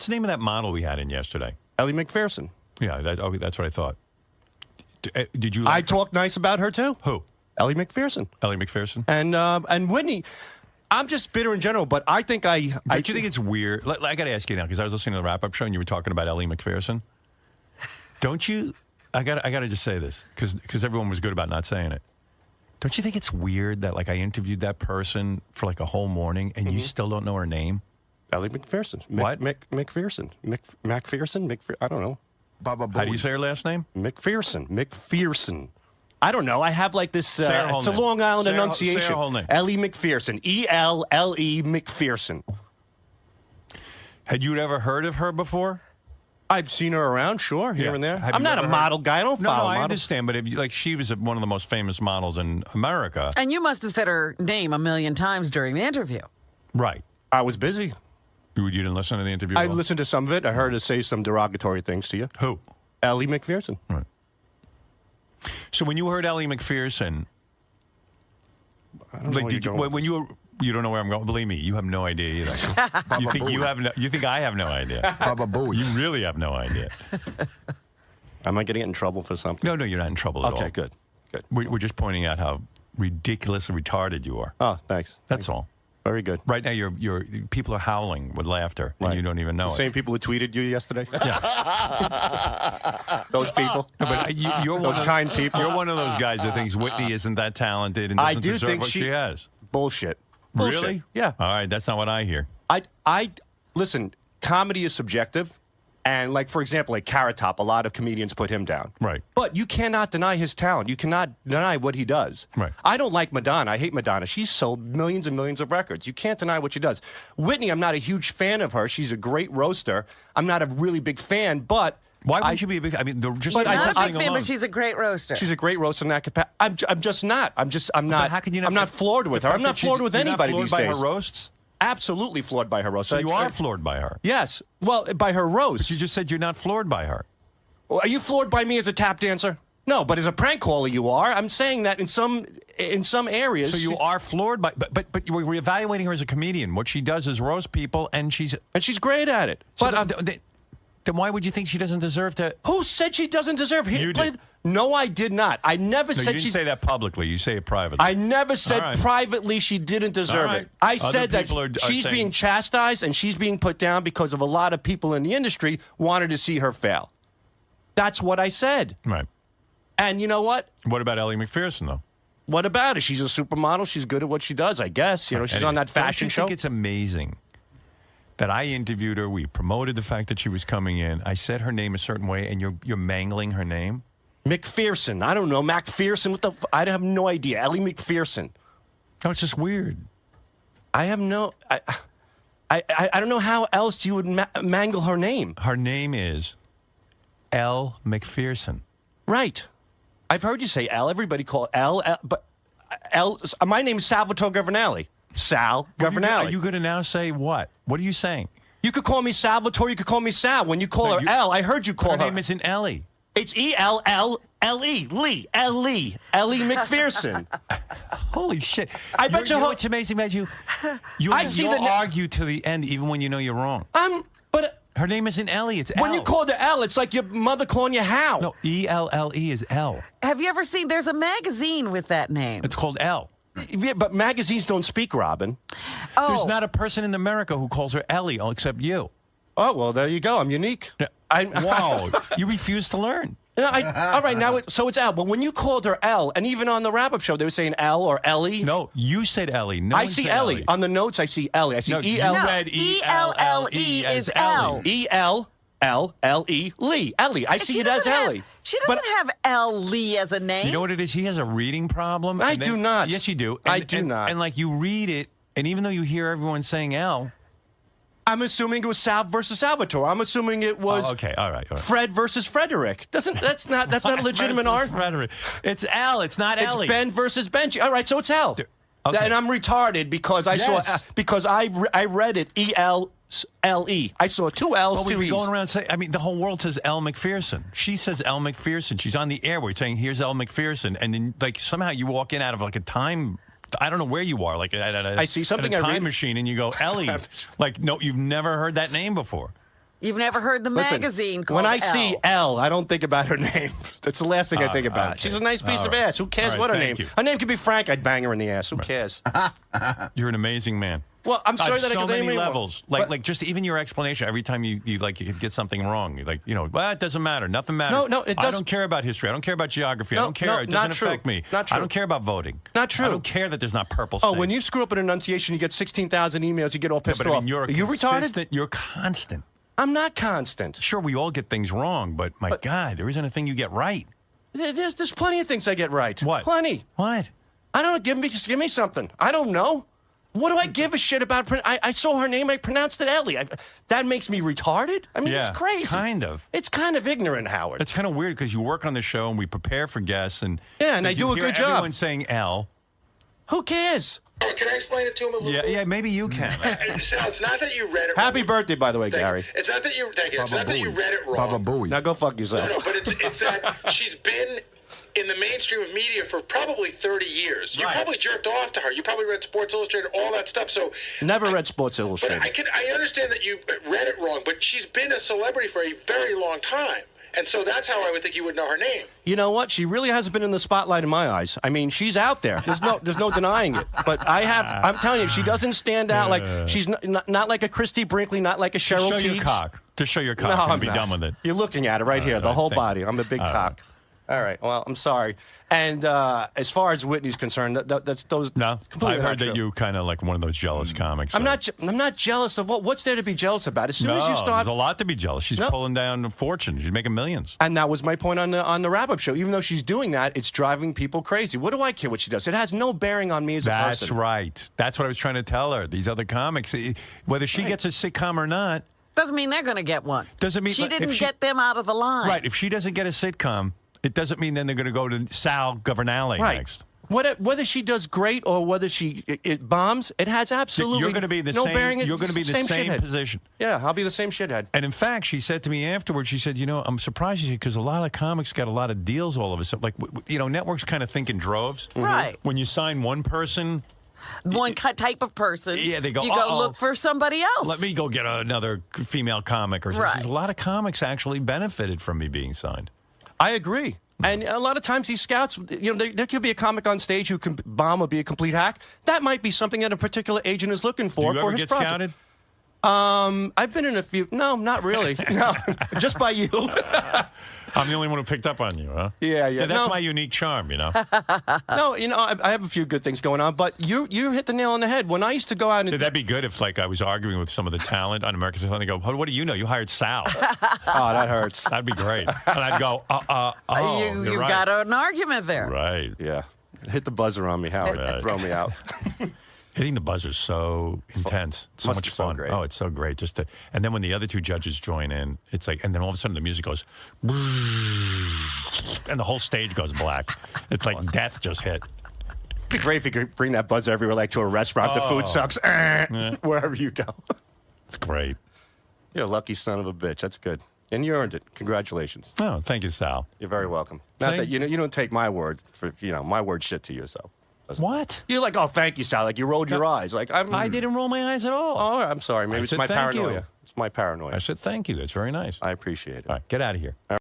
What's the name of that model we had in yesterday? Elle McPherson. Yeah, that's what I thought. Did you? I talked nice about her too. Who? Elle McPherson. Elle McPherson. And Whitney. I'm just bitter in general, but I think Don't you think it's weird? I got to ask you now because I was listening to the wrap-up show and you were talking about Elle McPherson. Don't you? I got to just say this because everyone was good about not saying it. Don't you think it's weird that I interviewed that person for a whole morning and you still don't know her name? Elle McPherson. What? McPherson. McPherson? I don't know. How do you say her last name? McPherson. I don't know. I have this. It's a name. Long Island enunciation. Say her whole name. Elle McPherson. ELLE McPherson. Had you ever heard of her before? I've seen her around, sure, here and there. Have I'm you not a ever model guy. I don't follow No, I models. understand, but if you, she was one of the most famous models in America. And you must have said her name a million times during the interview. Right. I was busy. You didn't listen to the interview? I listened to some of it. I heard her say some derogatory things to you. Who? Elle McPherson. Right. So when you heard Elle McPherson, I don't know where you're going. when you don't know where I'm going. Believe me, you have no idea either. You think I have no idea? Baba Booey. You really have no idea. Am I going to get in trouble for something? No, you're not in trouble at all. Okay, good. We're just pointing out how ridiculously retarded you are. Oh, thanks. That's all. Very good. Right now, your people are howling with laughter, and you don't even know the same people who tweeted you yesterday? Yeah. Those people? No, but you're those kind people? You're one of those guys that thinks Whitney isn't that talented and doesn't deserve what she has. Bullshit. Really? Yeah. All right, that's not what I hear. Listen, comedy is subjective. And, for example, Carrot Top, a lot of comedians put him down. Right. But you cannot deny his talent. You cannot deny what he does. Right. I don't like Madonna. I hate Madonna. She's sold millions and millions of records. You can't deny what she does. Whitney, I'm not a huge fan of her. She's a great roaster. I'm not a really big fan, but... Why would you be a big... I mean, just... She's not a big fan, but she's a great roaster. She's a great roaster in that capacity. I'm just not. I'm not... But how can you not... I'm not floored with her. I'm not floored with anybody these days. You're not floored by her roasts? Absolutely floored by her roast. So you are floored by her? Yes. Well, by her roast. But you just said you're not floored by her. Well, are you floored by me as a tap dancer? No, but as a prank caller, you are. I'm saying that in some areas. So you are floored by, but we're evaluating her as a comedian. What she does is roast people, and she's great at it. So then why would you think she doesn't deserve to? Who said she doesn't deserve? You did. No, I did not. I never said you didn't say that publicly. You say it privately. I never said privately she didn't deserve it. I said that she's being chastised and she's being put down because of a lot of people in the industry wanted to see her fail. That's what I said. Right. And you know what? What about Elle McPherson, though? What about her? She's a supermodel. She's good at what she does, I guess. You know, she's on that fashion show. I think it's amazing that I interviewed her. We promoted the fact that she was coming in. I said her name a certain way, and you're mangling her name. McPherson. I don't know. McPherson. What the? I have no idea. Elle McPherson. No, it's just weird. I have no. I don't know how else you would mangle her name. Her name is Elle McPherson. Right. I've heard you say Elle. Everybody call Elle. But Elle. My name's Salvatore Governale. Sal Governale. Are you going to now say what? What are you saying? You could call me Salvatore. You could call me Sal. When you call her Elle, I heard you call her. Her name isn't Ellie. It's ELLLE. Lee. Elle McPherson. Holy shit. I bet you what's amazing about you? You'll argue to the end even when you know you're wrong. But her name isn't Ellie, it's when Elle. you called her Elle, it's like your mother calling you Hal. No, ELLE is Elle. Have you ever seen, there's a magazine with that name. It's called Elle. Yeah, but magazines don't speak, Robin. Oh. There's not a person in America who calls her Ellie except you. Oh, well, there you go. I'm unique. Yeah. Wow. You refuse to learn. All right, now so it's Elle. But when you called her Elle, and even on the wrap-up show, they were saying Elle or Ellie. No, you said Ellie. No, I see Ellie. On the notes, I see Ellie. I see E-L. You read E-L-L-E as Ellie. E-L-L-E, Lee. Ellie. I see it as Ellie. She doesn't have Elle Lee as a name. You know what it is? He has a reading problem. I do not. Yes, you do. I do not. And you read it, and even though you hear everyone saying Elle, I'm assuming it was Sal versus Salvatore. I'm assuming it was okay, all right. Fred versus Frederick. That's not a legitimate argument. Frederick. It's Elle. It's not Ellie. It's Ben versus Benji. All right, so it's Elle. Okay. And I'm retarded because I saw because I read it ELLE. I saw two L's, well, two we're E's. going around saying, I mean, the whole world says Elle McPherson. She says Elle McPherson. She's on the air. We're saying, here's Elle McPherson. And then, somehow you walk in out of, a time... I don't know where you are, I see something at a time machine, and you go, Ellie. No, you've never heard that name before. You've never heard the magazine called When I see Elle, I don't think about her name. That's the last thing I think about. Okay. She's a nice piece of ass. Who cares what her name? Her name could be Frank. I'd bang her in the ass. Who cares? You're an amazing man. Well, I'm sorry that I could name so many levels. Like just even your explanation. Every time you could get something wrong, you're like, well, it doesn't matter. Nothing matters. No, it doesn't. I don't care about history. I don't care about geography. I don't care. It doesn't affect me. Not true. I don't care about voting. Not true. I don't care that there's not purple states. Oh, when you screw up an enunciation, you get 16,000 emails. You get all pissed but off. I mean, Are you retarded? You're constant. I'm not constant. Sure, we all get things wrong, but my God, there isn't a thing you get right. There's plenty of things I get right. What? Plenty. What? I don't know. Give me something. I don't know. What do I give a shit about? I saw her name. I pronounced it Elle. That makes me retarded? I mean, it's crazy. Kind of. It's kind of ignorant, Howard. It's kind of weird because you work on the show and we prepare for guests. And I do a good job. Everyone's saying Elle. Who cares? Can I explain it to him a little bit? Yeah, maybe you can. Sal, it's not that you read it wrong. Happy birthday, by the way, Gary. It's not that you It's not that you read it wrong. Baba Booey. Now go fuck yourself. No, but it's that she's been in the mainstream of media for probably 30 years. You probably jerked off to her. You probably read Sports Illustrated, all that stuff. So Never read Sports Illustrated. But I understand that you read it wrong, but she's been a celebrity for a very long time. And so that's how I would think you would know her name. You know what? She really hasn't been in the spotlight in my eyes. I mean, she's out there. There's no denying it. But I'm telling you, she doesn't stand out like she's not like a Christy Brinkley, not like a Cheryl Show Teague. your cock. Just show your cock No, and I'm be not. done with it. You're looking at it right here, the whole thank body. you. I'm a big cock. All right. Well, I'm sorry. And as far as Whitney's concerned, that's those. No, completely I've heard not that true. you kind of like one of those jealous comics. I'm not jealous of what's there to be jealous about. As soon as you there's start, a lot to be jealous. She's pulling down a fortune. She's making millions. and that was my point on the wrap-up show. Even though she's doing that, it's driving people crazy. What do I care what she does? It has no bearing on me as a person. That's right. That's what I was trying to tell her. These other comics, whether she gets a sitcom or not, Doesn't mean they're going to get one. Doesn't mean she didn't get them out of the line. Right. If she doesn't get a sitcom, it doesn't mean then they're going to go to Sal Governale next. Whether she does great or whether it bombs, it has absolutely You're going to be the no same. bearing. You're going to be the same shithead. position. Yeah, I'll be the same shithead. And in fact, she said to me afterwards, she said, I'm surprised because a lot of comics got a lot of deals all of a sudden. Like, networks kind of think in droves. Right. When you sign one person, one type of person. Yeah, they go, you go look for somebody else. let me go get another female comic or something. Right. A lot of comics actually benefited from me being signed. I agree. And a lot of times these scouts, there could be a comic on stage who can bomb or be a complete hack. That might be something that a particular agent is looking for Do you ever his get project. scouted? I've been in a few. No, not really. No, just by you. I'm the only one who picked up on you, huh? Yeah. That's my unique charm, No, I have a few good things going on, but you hit the nail on the head. When I used to go out and That'd be good if, I was arguing with some of the talent on America's Got Talent. They go, what do you know? You hired Sal. oh, that hurts. That'd be great. And I'd go, you right. got an argument there. Right. Yeah, hit the buzzer on me, Howard. Right. Throw me out. Hitting the buzzer is so intense. It's so Must much be so fun. great. Oh, it's so great. And then when the other two judges join in, it's like, and then all of a sudden the music goes, and the whole stage goes black. It's like death just hit. It'd be great if you could bring that buzzer everywhere, like to a restaurant. The food sucks. Wherever you go. It's great. You're a lucky son of a bitch. That's good. And you earned it. Congratulations. Oh, thank you, Sal. You're very welcome. Not that you don't take my word for my word shit to you. So What? you're like, oh, thank you, Sal. Like you rolled your eyes. Like I didn't roll my eyes at all. Oh, I'm sorry. Maybe it's said my thank you. paranoia. It's my paranoia. I said thank you. That's very nice. I appreciate it. All right, get out of here.